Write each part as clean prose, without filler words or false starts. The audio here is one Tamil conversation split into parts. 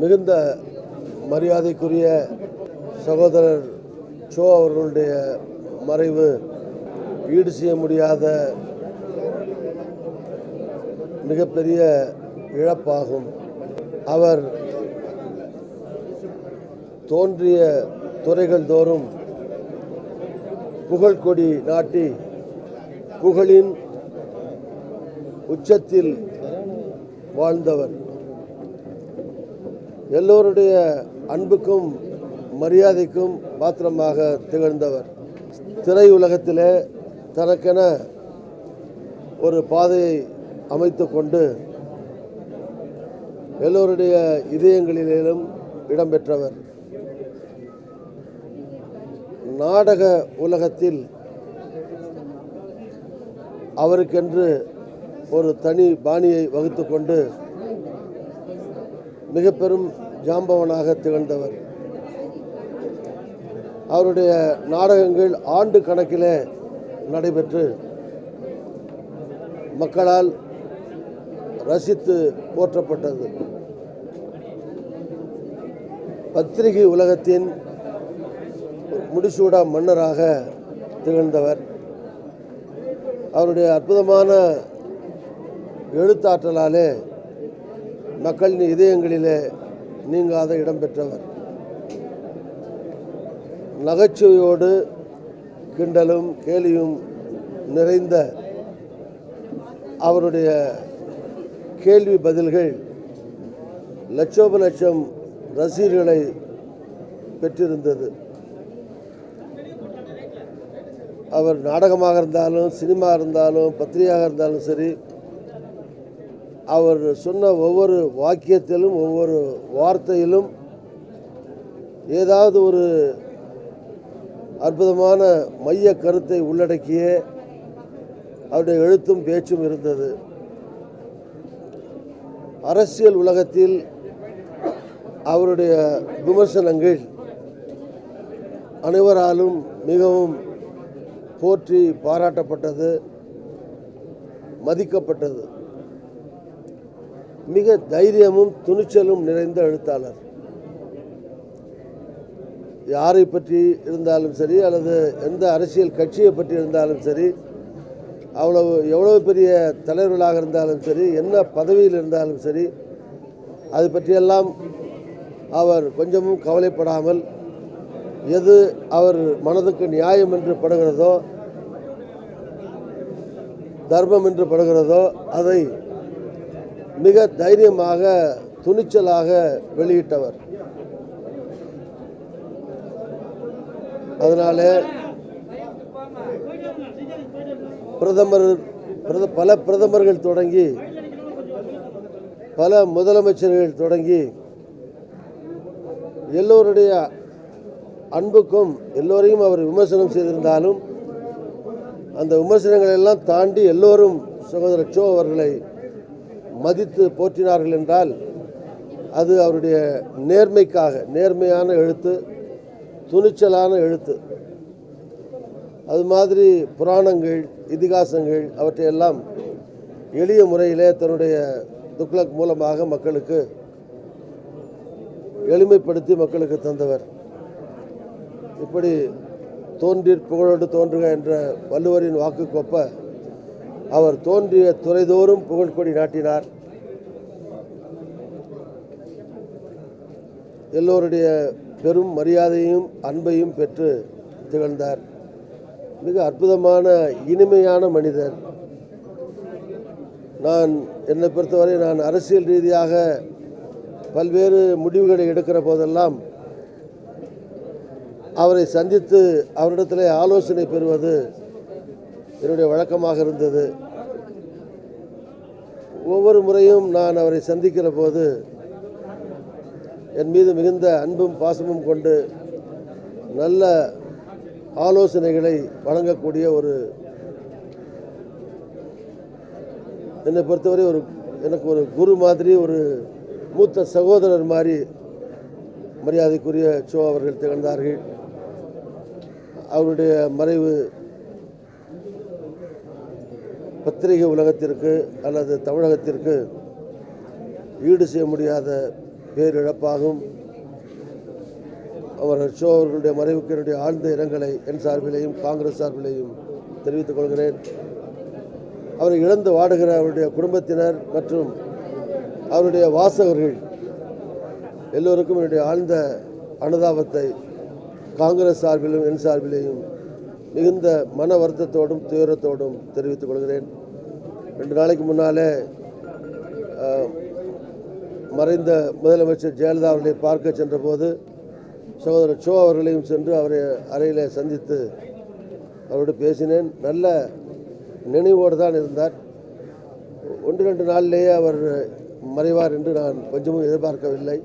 மிகுந்த மரியாதைக்குரிய சகோதரர் சோ அவர்களுடைய மறைவு ஈடு செய்ய முடியாத மிகப்பெரிய இழப்பாகும். அவர் தோன்றிய துறைகள் தோறும் புகழ்கொடி நாட்டி புகழின் உச்சத்தில் வாழ்ந்தவர். எல்லோருடைய அன்புக்கும் மரியாதைக்கும் பாத்திரமாக திகழ்ந்தவர். திரையுலகத்திலே தனக்கென ஒரு பாதையை அமைத்து கொண்டு எல்லோருடைய இதயங்களிலும் இடம்பெற்றவர். நாடக உலகத்தில் அவருக்கென்று ஒரு தனி பாணியை வகுத்து கொண்டு மிக பெரும் ஜாம்பவனாக திகழ்ந்தவர். அவருடைய நாடகங்கள் ஆண்டு கணக்கிலே நடைபெற்று மக்களால் ரசித்து போற்றப்பட்டது. பத்திரிகை உலகத்தின் முடிசூடா மன்னராக திகழ்ந்தவர். அவருடைய அற்புதமான எழுத்தாற்றலாலே மக்களின் இதயங்களிலே நீங்காத இடம்பெற்றவர். நகைச்சுவையோடு கிண்டலும் கேலியும் நிறைந்த அவருடைய கேள்வி பதில்கள் லட்சோப லட்சம் ரசிகர்களை பெற்றிருந்தது. அவர் நாடகமாக இருந்தாலும் சினிமா இருந்தாலும் பத்திரிகையாக இருந்தாலும் சரி, அவர் சொன்ன ஒவ்வொரு வாக்கியத்திலும் ஒவ்வொரு வார்த்தையிலும் ஏதாவது ஒரு அற்புதமான மைய கருத்தை உள்ளடக்கிய அவருடைய எழுத்தும் பேச்சும் இருந்தது. அரசியல் உலகத்தில் அவருடைய விமர்சனங்கள் அனைவராலும் மிகவும் போற்றி பாராட்டப்பட்டது, மதிக்கப்பட்டது. மிக தைரியமும் துணிச்சலும் நிறைந்த எழுத்தாளர். யாரை பற்றி இருந்தாலும் சரி அல்லது எந்த அரசியல் கட்சியை பற்றி இருந்தாலும் சரி, எவ்வளவு பெரிய தலைவர்களாக இருந்தாலும் சரி, என்ன பதவியில் இருந்தாலும் சரி, அது பற்றியெல்லாம் அவர் கொஞ்சமும் கவலைப்படாமல் எது அவர் மனதுக்கு நியாயம் என்று படுகிறதோ, தர்மம் என்று படுகிறதோ அதை மிக தைரியமாக துணிச்சலாக வெளியிட்டவர். அதனால பல பிரதமர்கள் தொடங்கி பல முதலமைச்சர்கள் தொடங்கி எல்லோருடைய அன்புக்கும் எல்லோரையும் அவர் விமர்சனம் செய்திருந்தாலும் அந்த விமர்சனங்களை எல்லாம் தாண்டி எல்லோரும் சகோதரர் சோ அவர்களை மதித்து போற்றினார்கள் என்றால் அது அவருடைய நேர்மைக்காக, நேர்மையான எழுத்து, துணிச்சலான எழுத்து. அது மாதிரி புராணங்கள், இதிகாசங்கள் அவற்றையெல்லாம் எளிய முறையிலே தன்னுடைய துக்ளக் மூலமாக மக்களுக்கு எளிமைப்படுத்தி மக்களுக்கு தந்தவர். இப்படி தோன்றீர் புகழோடு தோன்றுக என்ற வள்ளுவரின் வாக்குக்கொப்ப அவர் தோன்றிய துறைதோறும் புகழ்கொடி நாட்டினார். எல்லோருடைய பெரும் மரியாதையும் அன்பையும் பெற்று திகழ்ந்தார். மிக அற்புதமான இனிமையான மனிதர். என்னை பொறுத்தவரை நான் அரசியல் ரீதியாக பல்வேறு முடிவுகளை எடுக்கிற போதெல்லாம் அவரை சந்தித்து அவரிடத்தில் ஆலோசனை பெறுவது என்னுடைய வழக்கமாக இருந்தது. ஒவ்வொரு முறையும் நான் அவரை சந்திக்கிற போது என் மீது மிகுந்த அன்பும் பாசமும் கொண்டு நல்ல ஆலோசனைகளை வழங்கக்கூடிய என்னை பொறுத்தவரை எனக்கு ஒரு குரு மாதிரி, ஒரு மூத்த சகோதரர் மாதிரி மரியாதைக்குரிய சோ அவர்கள் திகழ்ந்தார்கள். அவருடைய மறைவு பத்திரிகை உலகத்திற்கு அல்லது தமிழகத்திற்கு ஈடு செய்ய முடியாத பேரிழப்பாகும். அவர் ஷோ அவர்களுடைய மறைவுக்கு என்னுடைய ஆழ்ந்த இரங்கலை என் சார்பிலேயும் காங்கிரஸ் சார்பிலேயும் தெரிவித்துக் கொள்கிறேன். அவரை இழந்து வாடுகிற அவருடைய குடும்பத்தினர் மற்றும் அவருடைய வாசகர்கள் எல்லோருக்கும் என்னுடைய ஆழ்ந்த அனுதாபத்தை காங்கிரஸ் சார்பிலும் என் சார்பிலேயும் மிகுந்த மன வருத்தத்தோடும் துயரத்தோடும் தெரிவித்துக் கொள்கிறேன். 2 நாளைக்கு முன்னாலே மறைந்த முதலமைச்சர் ஜெயலலிதா அவர்களை பார்க்க சென்றபோது சகோதரர் ஷோ அவர்களையும் சென்று அவரை அறையில் சந்தித்து அவரோடு பேசினேன். நல்ல நினைவோடு தான் இருந்தார். 1-2 நாளிலேயே அவர் மறைவார் என்று நான் கொஞ்சமும் எதிர்பார்க்கவில்லை.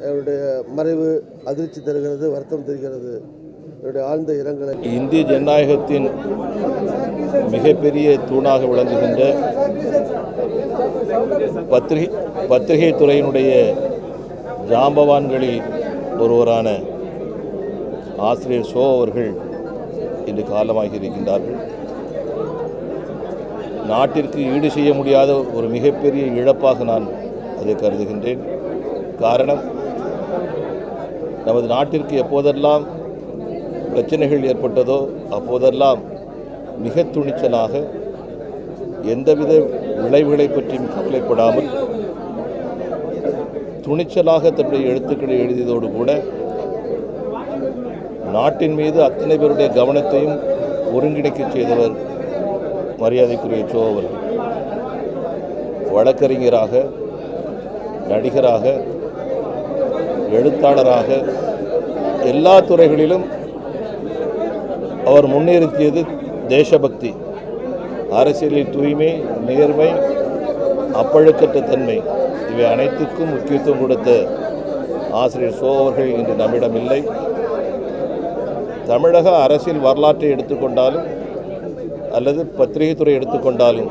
அவருடைய மறைவு அதிர்ச்சி தருகிறது, வருத்தம் தருகிறது. என்னுடைய ஆழ்ந்த இரங்கலை. இந்திய ஜனநாயகத்தின் மிகப்பெரிய தூணாக விளங்குகின்ற பத்திரிகை துறையினுடைய ஜாம்பவான்களில் ஒருவரான ஆசிரியர் ஷோ அவர்கள் இன்று காலமாகி இருக்கின்றார்கள். நாட்டிற்கு ஈடு செய்ய முடியாத ஒரு மிகப்பெரிய இழப்பாக நான் அதை கருதுகின்றேன். காரணம், நமது நாட்டிற்கு எப்போதெல்லாம் பிரச்சனைகள் ஏற்பட்டதோ அப்போதெல்லாம் மிக துணிச்சலாக எந்தவித விளைவுகளை பற்றியும் கவலைப்படாமல் துணிச்சலாக தன்னுடைய எழுத்துக்களை எழுதியதோடு கூட நாட்டின் மீது அத்தனை பேருடைய கவனத்தையும் ஒருங்கிணைக்க செய்தவர் மரியாதைக்குரிய ஷோ அவர்கள். வழக்கறிஞராக, நடிகராக, எழுத்தாளராக எல்லா துறைகளிலும் அவர் முன்னிறுத்தியது தேசபக்தி, அரசியலில் தூய்மை, நேர்மை, அப்பழுக்கற்ற தன்மை, இவை அனைத்துக்கும் முக்கியத்துவம் கொடுத்த ஆசிரியர் ஷோ அவர்கள் இன்று நம்மிடம் இல்லை. தமிழக அரசியல் வரலாற்றை எடுத்துக்கொண்டாலும் அல்லது பத்திரிகை துறை எடுத்துக்கொண்டாலும்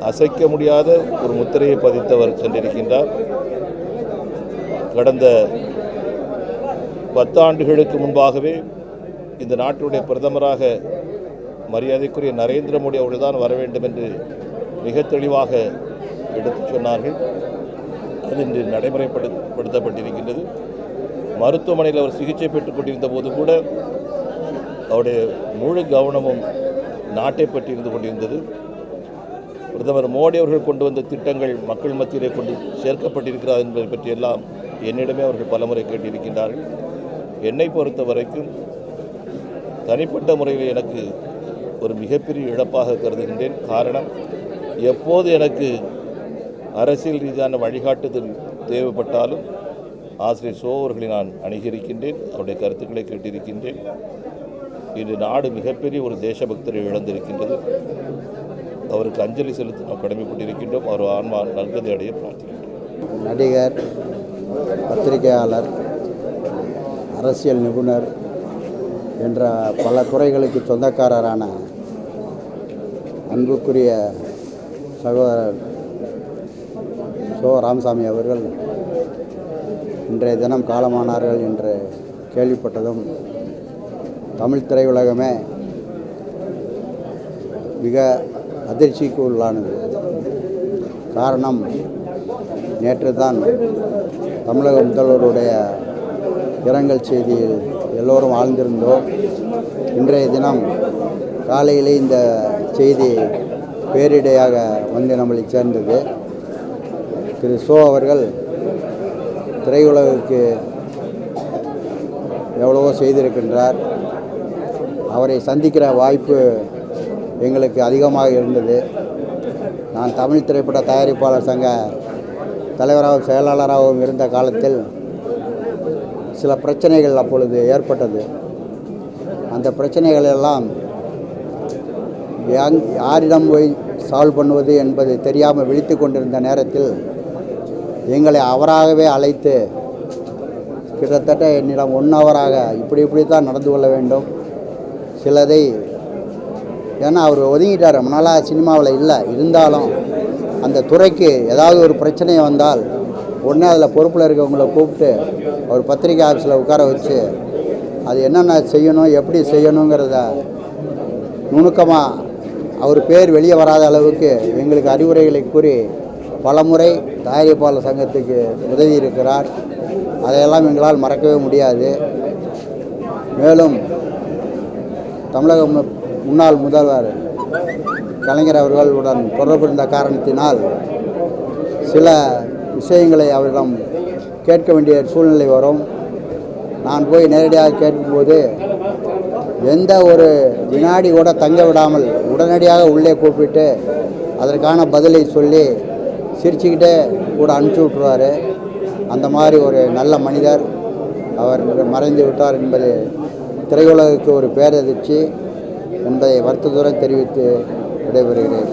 அசைக்க முடியாத ஒரு முத்திரையை பதித்தவர் சென்றிருக்கின்றார். கடந்த 10 ஆண்டுகளுக்கு முன்பாகவே இந்த நாட்டுடைய பிரதமராக மரியாதைக்குரிய நரேந்திர மோடி அவர்கள் தான் வர வேண்டும் என்று மிக தெளிவாக எடுத்து சொன்னார்கள். அது இன்று நடைமுறைப்படுத்தப்பட்டிருக்கின்றது. மருத்துவமனையில் அவர் சிகிச்சை பெற்றுக் கொண்டிருந்த போது கூட அவருடைய முழு கவனமும் நாட்டை பற்றி இருந்து கொண்டிருந்தது. பிரதமர் மோடி அவர்கள் கொண்டு வந்த திட்டங்கள் மக்கள் மத்தியிலே கொண்டு சேர்க்கப்பட்டிருக்கிறார் என்பதை பற்றியெல்லாம் என்னிடமே அவர்கள் பலமுறை கேட்டிருக்கின்றார்கள். என்னை பொறுத்த வரைக்கும் தனிப்பட்ட முறையில் எனக்கு ஒரு மிகப்பெரிய இழப்பாக கருதுகின்றேன். காரணம், எப்போது எனக்கு அரசியல் ரீதியான வழிகாட்டுதல் தேவைப்பட்டாலும் ஆசிரியர் ஷோ அவர்களை நான் அணுகியிருக்கின்றேன், அவருடைய கருத்துக்களை கேட்டிருக்கின்றேன். இன்று நாடு மிகப்பெரிய ஒரு தேசபக்தரை இழந்திருக்கின்றது. அவருக்கு அஞ்சலி செலுத்த நாம் கடமைப்பட்டிருக்கின்றோம். அவர் ஆன்மா நல்கதை அடைய பிரார்த்திக்கின்றோம். நடிகர், பத்திரிகையாளர், அரசியல் நிபுணர் என்ற பல துறைகளுக்கு சொந்தக்காரரான அன்புக்குரிய சகோதரர் ஷோ ராமசாமி அவர்கள் இன்றைய தினம் காலமானார்கள் என்று கேள்விப்பட்டதும் தமிழ் திரையுலகமே மிக அதிர்ச்சிக்கு உள்ளானது. காரணம், நேற்று தான் தமிழக முதல்வருடைய இரங்கல் செய்தியில் எல்லோரும் ஆழ்ந்திருந்தோம். இன்றைய தினம் காலையிலே இந்த செய்தி பேரிடையாக வந்து நம்மளை சேர்ந்தது. திரு ஷோ அவர்கள் திரையுலகிற்கு எவ்வளவோ செய்திருக்கின்றார். அவரை சந்திக்கிற வாய்ப்பு எங்களுக்கு அதிகமாக இருந்தது. நான் தமிழ் திரைப்பட தயாரிப்பாளர் சங்க தலைவராகவும் செயலாளராகவும் இருந்த காலத்தில் சில பிரச்சனைகள் அப்பொழுது ஏற்பட்டது. அந்த பிரச்சனைகள் எல்லாம் யாரிடம் போய் சால்வ் பண்ணுவது என்பது தெரியாமல் விழித்து கொண்டிருந்த நேரத்தில் எங்களை அவராகவே அழைத்து கிட்டத்தட்ட என்னிடம் 1 ஹவராக இப்படி தான் நடந்து கொள்ள வேண்டும் சிலதை, ஏன்னா அவர் ஒதுங்கிட்டார், முன்னால சினிமாவில் இல்லை, இருந்தாலும் அந்த துறைக்கு ஏதாவது ஒரு பிரச்சனை வந்தால் உடனே அதில் பொறுப்பில் இருக்கவங்களை கூப்பிட்டு அவர் பத்திரிகை ஆஃபீஸில் உட்கார வச்சு அது என்னென்ன செய்யணும், எப்படி செய்யணுங்கிறத நுணுக்கமாக அவர் பேர் வெளியே வராத அளவுக்கு எங்களுக்கு அறிவுரைகளை கூறி பலமுறை தயாரிப்பாளர் சங்கத்துக்கு உதவி இருக்கிறார். அதையெல்லாம் எங்களால் மறக்கவே முடியாது. மேலும் தமிழக முன்னாள் முதல்வர் கலைஞர் அவர்களுடன் தொடர்பு இருந்த காரணத்தினால் சில விஷயங்களை அவரிடம் கேட்க வேண்டிய சூழ்நிலை வரும். நான் போய் நேரடியாக கேட்கும்போது எந்த ஒரு வினாடி கூட தங்க விடாமல் உடனடியாக உள்ளே கூப்பிட்டு அதற்கான பதிலை சொல்லி சிரிச்சுக்கிட்டே கூட அனுப்பிச்சி விட்ருவார். அந்த மாதிரி ஒரு நல்ல மனிதர். அவர் மறைந்து விட்டார் என்பது திரையுலகுக்கு ஒரு பேரதிர்ச்சி என்பதை வருத்தத்துடன் தெரிவித்து விடைபெறுகிறேன்.